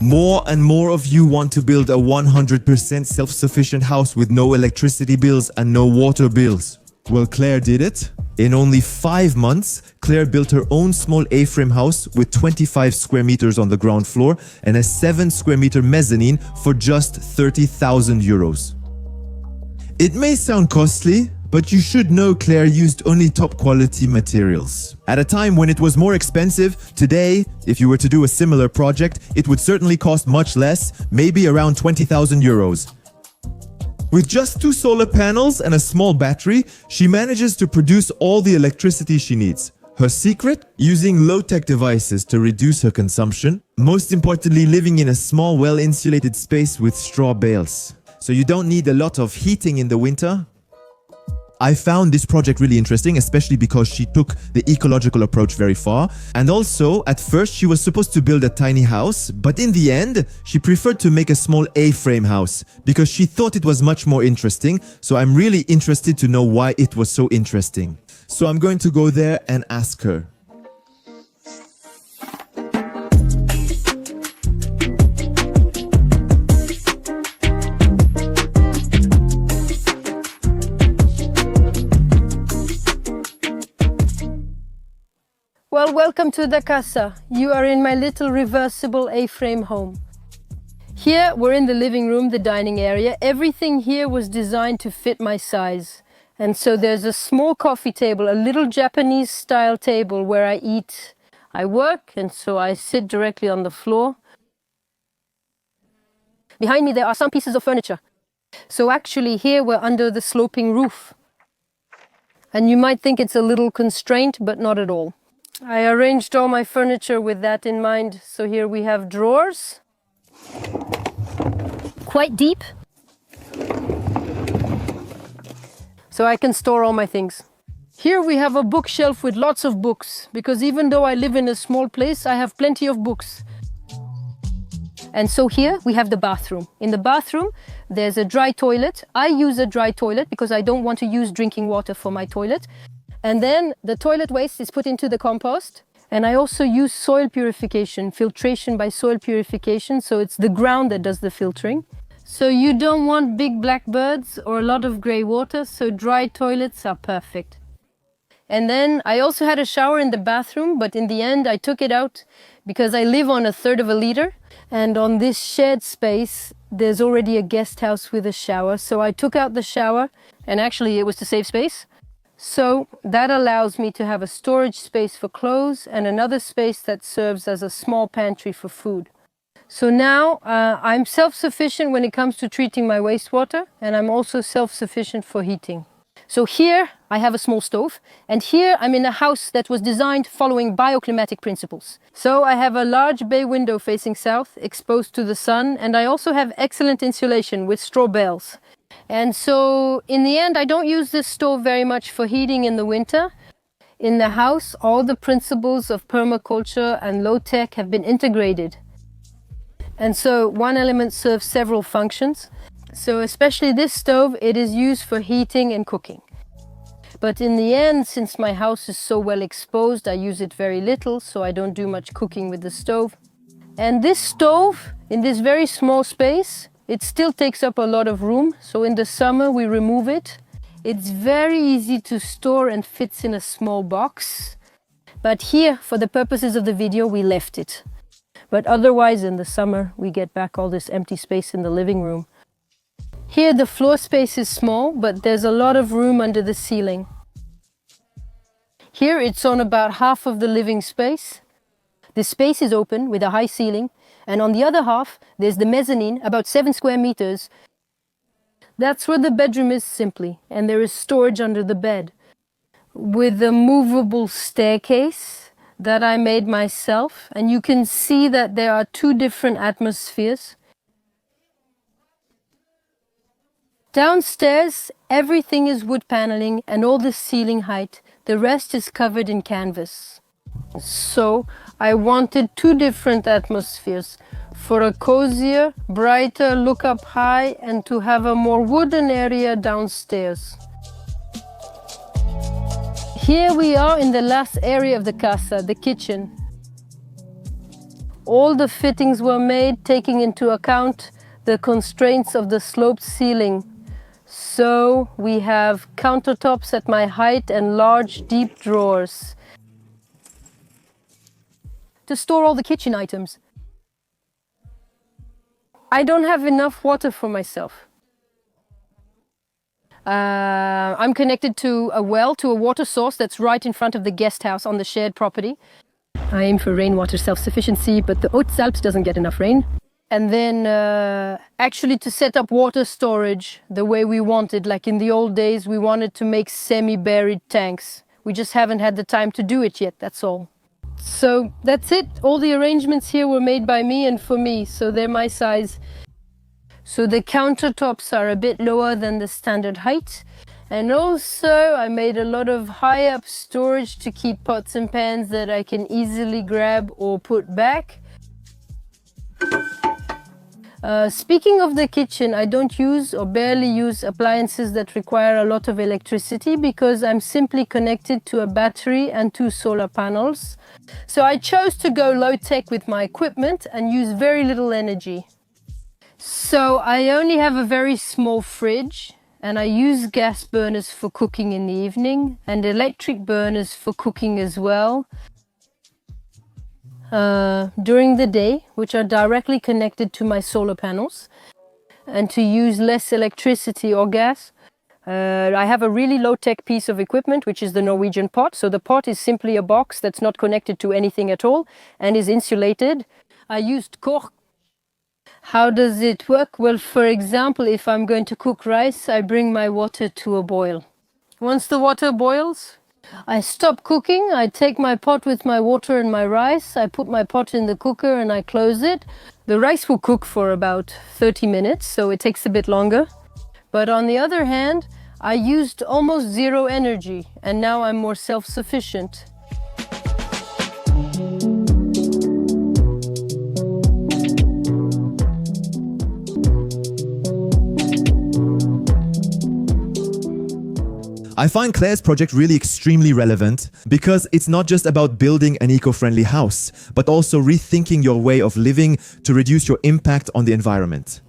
More and more of you want to build a 100% self-sufficient house with no electricity bills and no water bills. Well, Claire did it. In only 5 months, Claire built her own small A-frame house with 25 square meters on the ground floor and a 7 square meter mezzanine for just 30,000 euros. It may sound costly, but you should know Claire used only top quality materials. At a time when it was more expensive, today, if you were to do a similar project, it would certainly cost much less, maybe around 20,000 euros. With just 2 solar panels and a small battery, she manages to produce all the electricity she needs. Her secret? Using low-tech devices to reduce her consumption. Most importantly, living in a small, well-insulated space with straw bales. So you don't need a lot of heating in the winter. I found this project really interesting, especially because she took the ecological approach very far. And also, at first, she was supposed to build a tiny house, but in the end, she preferred to make a small A-frame house because she thought it was much more interesting. So I'm really interested to know why it was so interesting. So I'm going to go there and ask her. Well, welcome to the casa. You are in my little reversible A-frame home. Here, we're in the living room, the dining area. Everything here was designed to fit my size. And so there's a small coffee table, a little Japanese style table where I eat. I work, and so I sit directly on the floor. Behind me, there are some pieces of furniture. So actually here we're under the sloping roof. And you might think it's a little constraint, but not at all. I arranged all my furniture with that in mind. So here we have drawers, quite deep, so I can store all my things. Here we have a bookshelf with lots of books, because even though I live in a small place, I have plenty of books. And so here we have the bathroom. In the bathroom, there's a dry toilet. I use a dry toilet because I don't want to use drinking water for my toilet. And then the toilet waste is put into the compost. And I also use soil purification, filtration by soil purification. So it's the ground that does the filtering. So you don't want big black birds or a lot of gray water. So dry toilets are perfect. And then I also had a shower in the bathroom, but in the end I took it out because I live on 1/3 of a liter. And on this shared space, there's already a guest house with a shower. So I took out the shower, and actually it was to save space. So that allows me to have a storage space for clothes and another space that serves as a small pantry for food. So now I'm self-sufficient when it comes to treating my wastewater, and I'm also self-sufficient for heating. So here I have a small stove, and here I'm in a house that was designed following bioclimatic principles. So I have a large bay window facing south, exposed to the sun, and I also have excellent insulation with straw bales. And so in the end, I don't use this stove very much for heating in the winter. In the house, all the principles of permaculture and low-tech have been integrated. And so one element serves several functions. So especially this stove, it is used for heating and cooking. But in the end, since my house is so well exposed, I use it very little, so I don't do much cooking with the stove. And this stove, in this very small space, it still takes up a lot of room. So in the summer, we remove it. It's very easy to store and fits in a small box. But here, for the purposes of the video, we left it. But otherwise, in the summer, we get back all this empty space in the living room. Here the floor space is small, but there's a lot of room under the ceiling. Here it's on about half of the living space. The space is open with a high ceiling, and on the other half there's the mezzanine, about 7 square meters. That's where the bedroom is simply, and there is storage under the bed. With a movable staircase that I made myself, and you can see that there are 2 different atmospheres. Downstairs, everything is wood paneling and all the ceiling height. The rest is covered in canvas. So I wanted 2 different atmospheres for a cozier, brighter look up high and to have a more wooden area downstairs. Here we are in the last area of the casa, the kitchen. All the fittings were made taking into account the constraints of the sloped ceiling. So we have countertops at my height and large deep drawers to store all the kitchen items. I don't have enough water for myself. I'm connected to a well, to a water source that's right in front of the guest house on the shared property. I aim for rainwater self-sufficiency, but the Hautes-Alpes doesn't get enough rain. And then actually to set up water storage the way we wanted, like in the old days, we wanted to make semi-buried tanks. We just haven't had the time to do it yet, that's all. So that's it. All the arrangements here were made by me and for me, so they're my size. So the countertops are a bit lower than the standard height. And also I made a lot of high up storage to keep pots and pans that I can easily grab or put back. Speaking of the kitchen, I don't use or barely use appliances that require a lot of electricity because I'm simply connected to a battery and 2 solar panels. So I chose to go low tech with my equipment and use very little energy. So I only have a very small fridge and I use gas burners for cooking in the evening and electric burners for cooking as well. During the day, which are directly connected to my solar panels, and to use less electricity or gas. I have a really low-tech piece of equipment, which is the Norwegian pot. So the pot is simply a box that's not connected to anything at all and is insulated. I used cork. How does it work? Well, for example, if I'm going to cook rice, I bring my water to a boil. Once the water boils, I stop cooking, I take my pot with my water and my rice, I put my pot in the cooker and I close it. The rice will cook for about 30 minutes, so it takes a bit longer. But on the other hand, I used almost zero energy and now I'm more self-sufficient. I find Claire's project really extremely relevant because it's not just about building an eco-friendly house, but also rethinking your way of living to reduce your impact on the environment.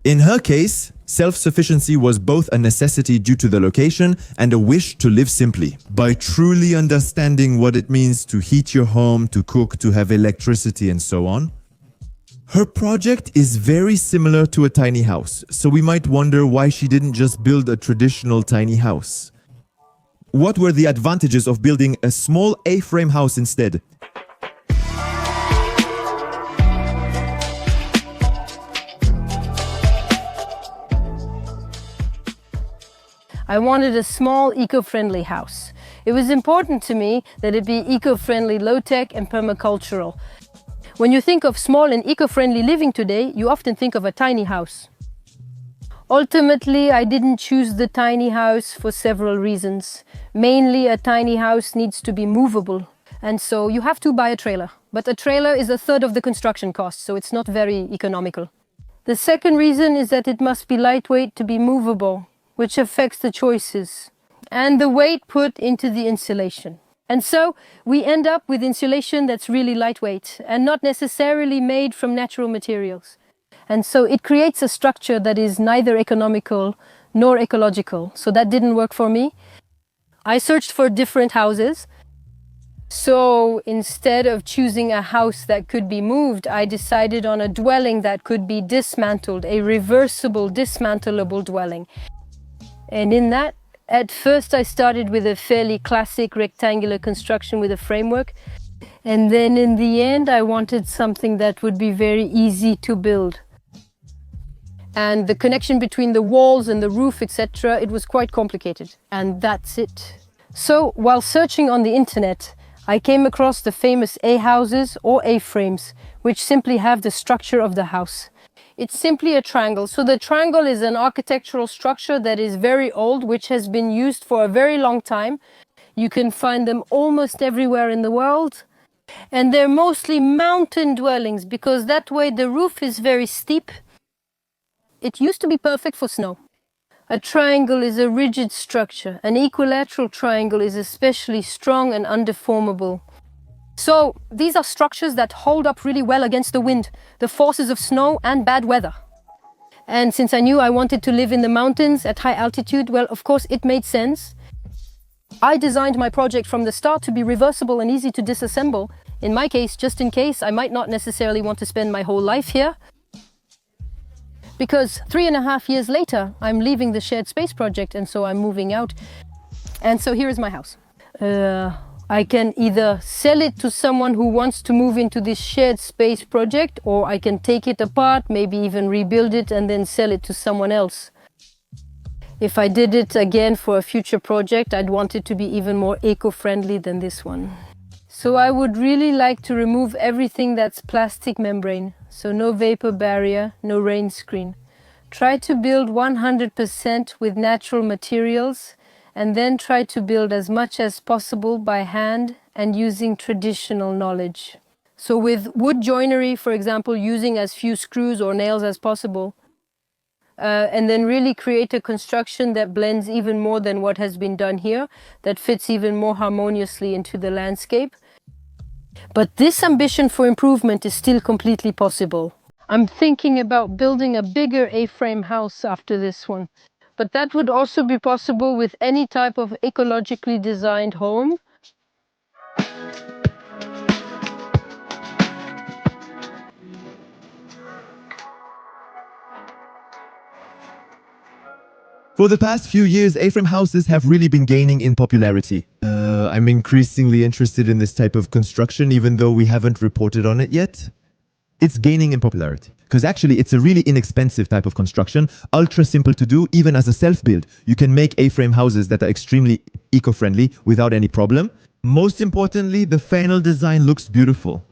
In her case, self-sufficiency was both a necessity due to the location and a wish to live simply. By truly understanding what it means to heat your home, to cook, to have electricity and so on, her project is very similar to a tiny house, so we might wonder why she didn't just build a traditional tiny house. What were the advantages of building a small A-frame house instead? I wanted a small eco-friendly house. It was important to me that it be eco-friendly, low-tech and permacultural. When you think of small and eco-friendly living today, you often think of a tiny house. Ultimately, I didn't choose the tiny house for several reasons. Mainly, a tiny house needs to be movable, and so you have to buy a trailer. But a trailer is a third of the construction cost, so it's not very economical. The second reason is that it must be lightweight to be movable, which affects the choices, and the weight put into the insulation. And so we end up with insulation that's really lightweight and not necessarily made from natural materials. And so it creates a structure that is neither economical nor ecological. So that didn't work for me. I searched for different houses. So instead of choosing a house that could be moved, I decided on a dwelling that could be dismantled, a reversible, dismantleable dwelling. And in that, at first I started with a fairly classic rectangular construction with a framework. And then in the end, I wanted something that would be very easy to build. And the connection between the walls and the roof, etc., it was quite complicated. And that's it. So while searching on the internet, I came across the famous A-houses or A-frames, which simply have the structure of the house. It's simply a triangle. So the triangle is an architectural structure that is very old, which has been used for a very long time. You can find them almost everywhere in the world. And they're mostly mountain dwellings because that way the roof is very steep. It used to be perfect for snow. A triangle is a rigid structure. An equilateral triangle is especially strong and undeformable. So these are structures that hold up really well against the wind, the forces of snow and bad weather. And since I knew I wanted to live in the mountains at high altitude, well, of course, it made sense. I designed my project from the start to be reversible and easy to disassemble. In my case, just in case, I might not necessarily want to spend my whole life here. Because 3.5 years later, I'm leaving the shared space project, and so I'm moving out. And so here is my house. I can either sell it to someone who wants to move into this shared space project, or I can take it apart, maybe even rebuild it and then sell it to someone else. If I did it again for a future project, I'd want it to be even more eco-friendly than this one. So I would really like to remove everything that's plastic membrane. So no vapor barrier, no rain screen. Try to build 100% with natural materials, and then try to build as much as possible by hand and using traditional knowledge. So with wood joinery, for example, using as few screws or nails as possible, and then really create a construction that blends even more than what has been done here, that fits even more harmoniously into the landscape. But this ambition for improvement is still completely possible. I'm thinking about building a bigger A-frame house after this one. But that would also be possible with any type of ecologically designed home. For the past few years, A-frame houses have really been gaining in popularity. I'm increasingly interested in this type of construction, even though we haven't reported on it yet. It's gaining in popularity because actually it's a really inexpensive type of construction, ultra simple to do, even as a self-build. You can make A-frame houses that are extremely eco-friendly without any problem. Most importantly, the final design looks beautiful.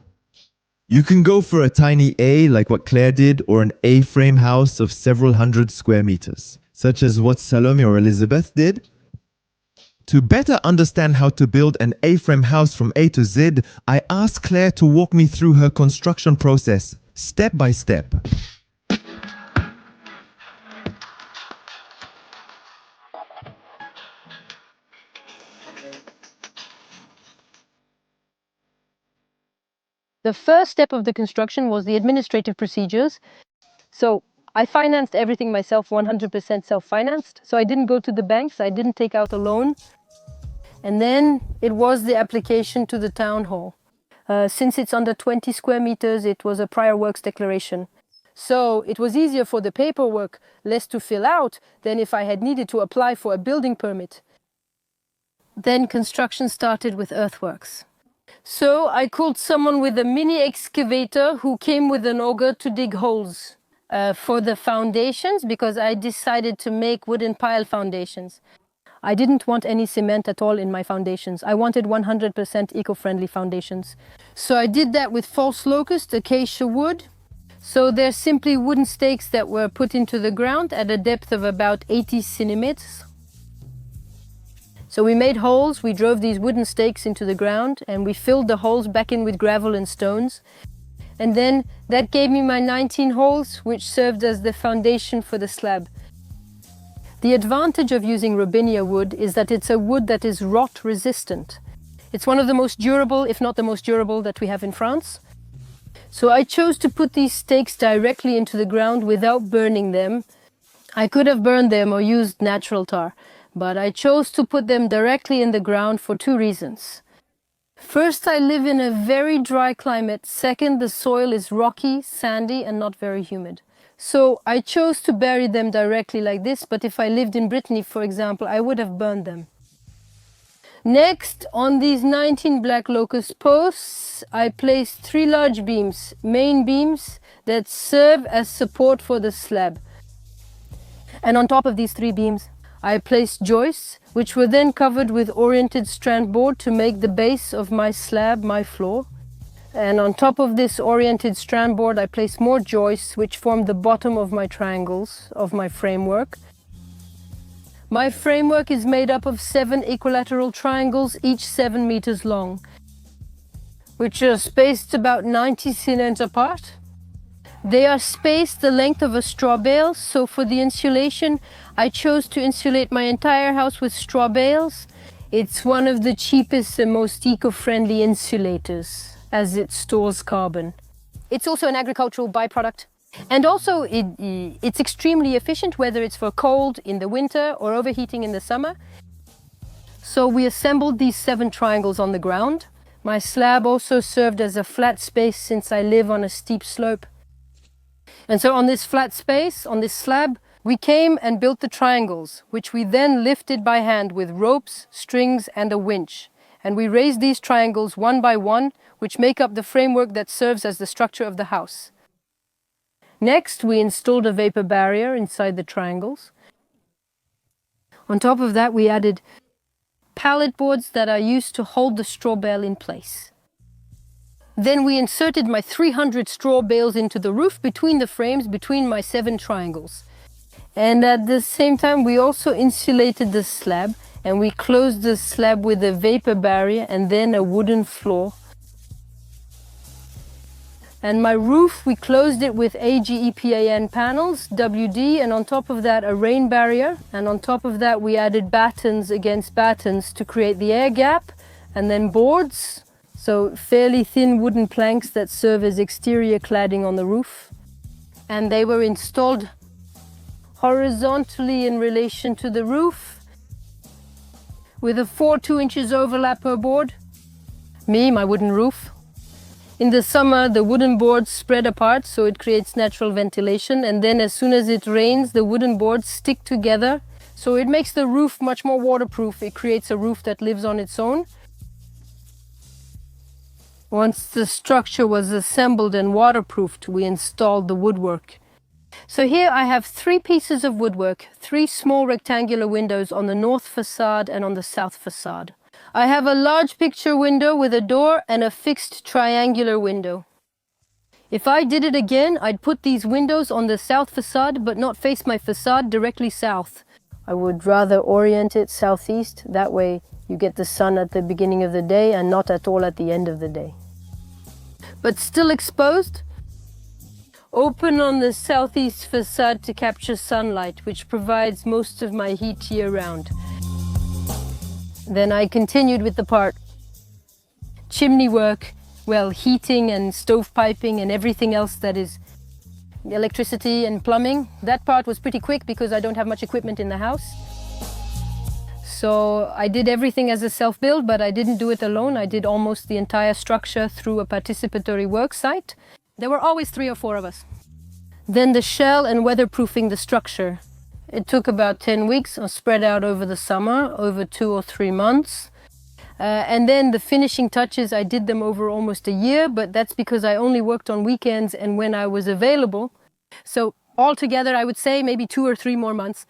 You can go for a tiny A like what Claire did, or an A-frame house of several hundred square meters, such as what Salome or Elizabeth did. To better understand how to build an A-frame house from A to Z, I asked Claire to walk me through her construction process, step by step. The first step of the construction was the administrative procedures. So I financed everything myself, 100% self-financed. So I didn't go to the banks, I didn't take out a loan. And then it was the application to the town hall. Since it's under 20 square meters, it was a prior works declaration. So it was easier for the paperwork, less to fill out than if I had needed to apply for a building permit. Then construction started with earthworks. So I called someone with a mini excavator who came with an auger to dig holes for the foundations, because I decided to make wooden pile foundations. I didn't want any cement at all in my foundations. I wanted 100% eco-friendly foundations. So I did that with false locust, acacia wood. So they're simply wooden stakes that were put into the ground at a depth of about 80 centimeters. So we made holes, we drove these wooden stakes into the ground, and we filled the holes back in with gravel and stones. And then that gave me my 19 holes, which served as the foundation for the slab. The advantage of using Robinia wood is that it's a wood that is rot resistant. It's one of the most durable, if not the most durable, that we have in France. So I chose to put these stakes directly into the ground without burning them. I could have burned them or used natural tar, but I chose to put them directly in the ground for two reasons. First, I live in a very dry climate. Second, the soil is rocky, sandy, and not very humid. So I chose to bury them directly like this, but if I lived in Brittany, for example, I would have burned them. Next, on these 19 black locust posts, I placed 3 large beams, main beams, that serve as support for the slab. And on top of these 3 beams, I placed joists, which were then covered with oriented strand board to make the base of my slab, my floor. And on top of this oriented strand board, I placed more joists, which form the bottom of my triangles, of my framework. My framework is made up of 7 equilateral triangles, each 7 meters long, which are spaced about 90 centimeters apart. They are spaced the length of a straw bale, so for the insulation, I chose to insulate my entire house with straw bales. It's one of the cheapest and most eco-friendly insulators, as it stores carbon. It's also an agricultural byproduct. And also, it's extremely efficient, whether it's for cold in the winter or overheating in the summer. So we assembled these 7 triangles on the ground. My slab also served as a flat space since I live on a steep slope. And so on this flat space, on this slab, we came and built the triangles, which we then lifted by hand with ropes, strings, and a winch. And we raised these triangles one by one, which make up the framework that serves as the structure of the house. Next, we installed a vapor barrier inside the triangles. On top of that, we added pallet boards that are used to hold the straw bale in place. Then we inserted my 300 straw bales into the roof between the frames, between my 7 triangles. And at the same time, we also insulated the slab, and we closed the slab with a vapor barrier and then a wooden floor. And my roof, we closed it with AGEPAN panels, WD, and on top of that a rain barrier. And on top of that we added battens against battens to create the air gap, and then boards, so fairly thin wooden planks that serve as exterior cladding on the roof. And they were installed horizontally in relation to the roof with a 4 2-inch overlap per board. My wooden roof. In the summer, the wooden boards spread apart, so it creates natural ventilation, and then as soon as it rains, the wooden boards stick together, so it makes the roof much more waterproof. It creates a roof that lives on its own. Once the structure was assembled and waterproofed, we installed the woodwork. So here I have 3 pieces of woodwork, 3 small rectangular windows on the north facade and on the south facade. I have a large picture window with a door and a fixed triangular window. If I did it again, I'd put these windows on the south facade but not face my facade directly south. I would rather orient it southeast, that way you get the sun at the beginning of the day and not at all at the end of the day. But still exposed, open on the southeast facade to capture sunlight, which provides most of my heat year-round. Then I continued with the part. Chimney work, well, heating and stovepiping and everything else that is electricity and plumbing. That part was pretty quick because I don't have much equipment in the house. So I did everything as a self-build, but I didn't do it alone. I did almost the entire structure through a participatory work site. There were always 3 or 4 of us. Then the shell and weatherproofing the structure. It took about 10 weeks, spread out over the summer, over 2 or 3 months. And then the finishing touches, I did them over almost a year, but that's because I only worked on weekends and when I was available. So altogether, I would say maybe 2 or 3 more months.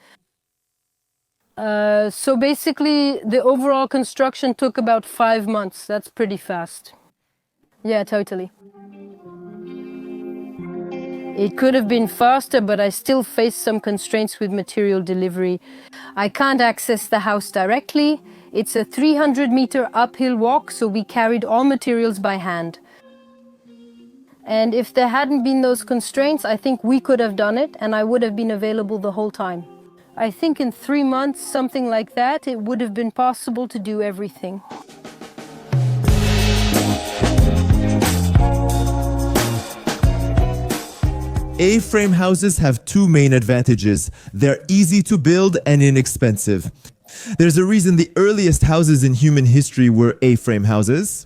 So basically, the overall construction took about 5 months. That's pretty fast. Yeah, totally. It could have been faster, but I still face some constraints with material delivery. I can't access the house directly. It's a 300-meter uphill walk, so we carried all materials by hand. And if there hadn't been those constraints, I think we could have done it, and I would have been available the whole time. I think in 3 months, something like that, it would have been possible to do everything. A-frame houses have 2 main advantages. They're easy to build and inexpensive. There's a reason the earliest houses in human history were A-frame houses.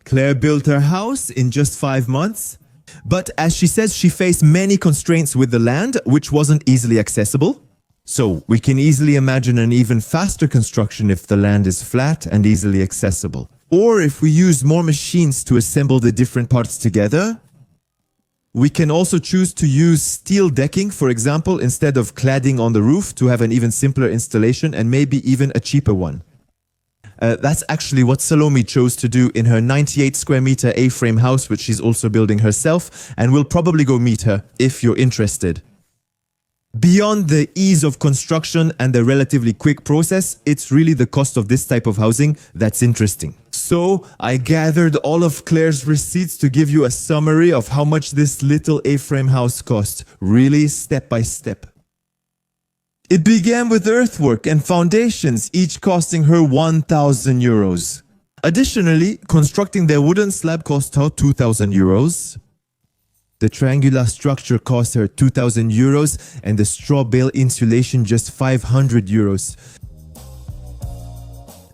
Claire built her house in just 5 months, but as she says, she faced many constraints with the land, which wasn't easily accessible. So we can easily imagine an even faster construction if the land is flat and easily accessible. Or if we use more machines to assemble the different parts together. We can also choose to use steel decking, for example, instead of cladding on the roof to have an even simpler installation and maybe even a cheaper one. That's actually what Salome chose to do in her 98 square meter A-frame house, which she's also building herself, and we'll probably go meet her if you're interested. Beyond the ease of construction and the relatively quick process, it's really the cost of this type of housing that's interesting. So I gathered all of Claire's receipts to give you a summary of how much this little A-frame house cost, really step by step. It began with earthwork and foundations, each costing her 1,000 euros. Additionally, constructing their wooden slab cost her 2,000 euros. The triangular structure cost her 2,000 euros and the straw bale insulation just 500 euros.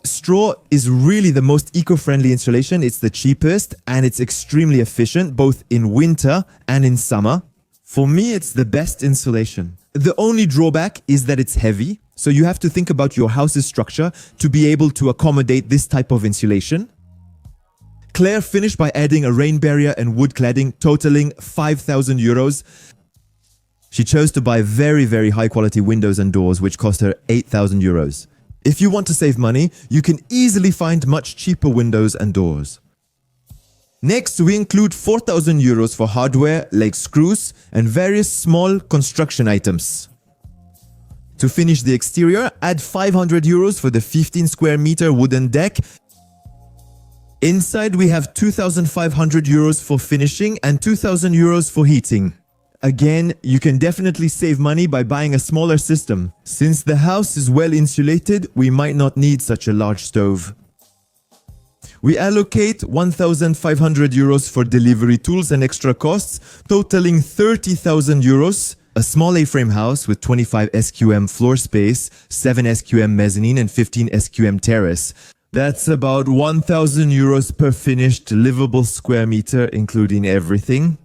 Straw is really the most eco-friendly insulation. It's the cheapest and it's extremely efficient both in winter and in summer. For me, it's the best insulation. The only drawback is that it's heavy, so you have to think about your house's structure to be able to accommodate this type of insulation. Claire finished by adding a rain barrier and wood cladding totaling 5,000 euros. She chose to buy very high quality windows and doors which cost her 8,000 euros. If you want to save money, you can easily find much cheaper windows and doors. Next, we include 4,000 euros for hardware like screws and various small construction items. To finish the exterior, add 500 euros for the 15 square meter wooden deck. Inside, we have 2,500 euros for finishing and 2,000 euros for heating. Again, you can definitely save money by buying a smaller system. Since the house is well insulated, we might not need such a large stove. We allocate 1,500 euros for delivery tools and extra costs, totaling 30,000 euros. A small A-frame house with 25 SQM floor space, 7 SQM mezzanine and 15 SQM terrace. That's about 1,000 euros per finished livable square meter, including everything.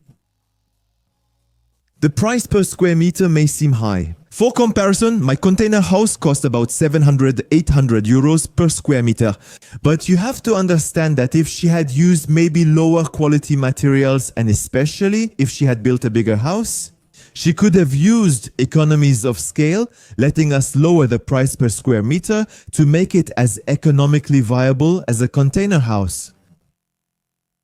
The price per square meter may seem high. For comparison, my container house cost about 700-800 euros per square meter. But you have to understand that if she had used maybe lower quality materials and especially if she had built a bigger house, she could have used economies of scale, letting us lower the price per square meter to make it as economically viable as a container house.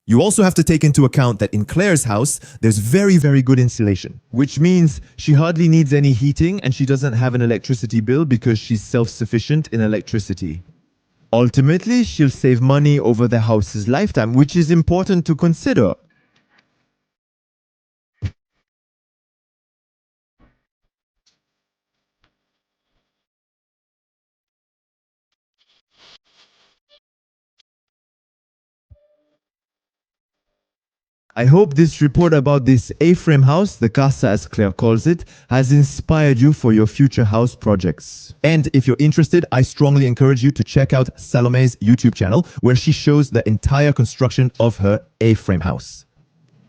You also have to take into account that in Claire's house, there's very good insulation, which means she hardly needs any heating and she doesn't have an electricity bill because she's self-sufficient in electricity. Ultimately, she'll save money over the house's lifetime, which is important to consider. I hope this report about this A-frame house, the casa as Claire calls it, has inspired you for your future house projects. And if you're interested, I strongly encourage you to check out Salome's YouTube channel, where she shows the entire construction of her A-frame house.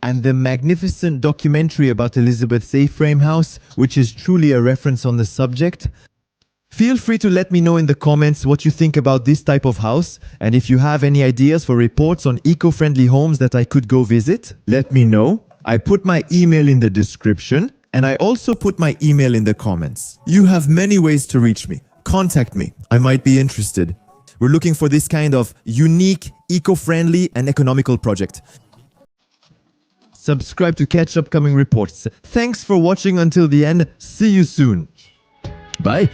And the magnificent documentary about Elizabeth's A-frame house, which is truly a reference on the subject. Feel free to let me know in the comments what you think about this type of house, and if you have any ideas for reports on eco-friendly homes that I could go visit, let me know. I put my email in the description, and I also put my email in the comments. You have many ways to reach me. Contact me. I might be interested. We're looking for this kind of unique, eco-friendly and economical project. Subscribe to catch upcoming reports. Thanks for watching until the end. See you soon. Bye.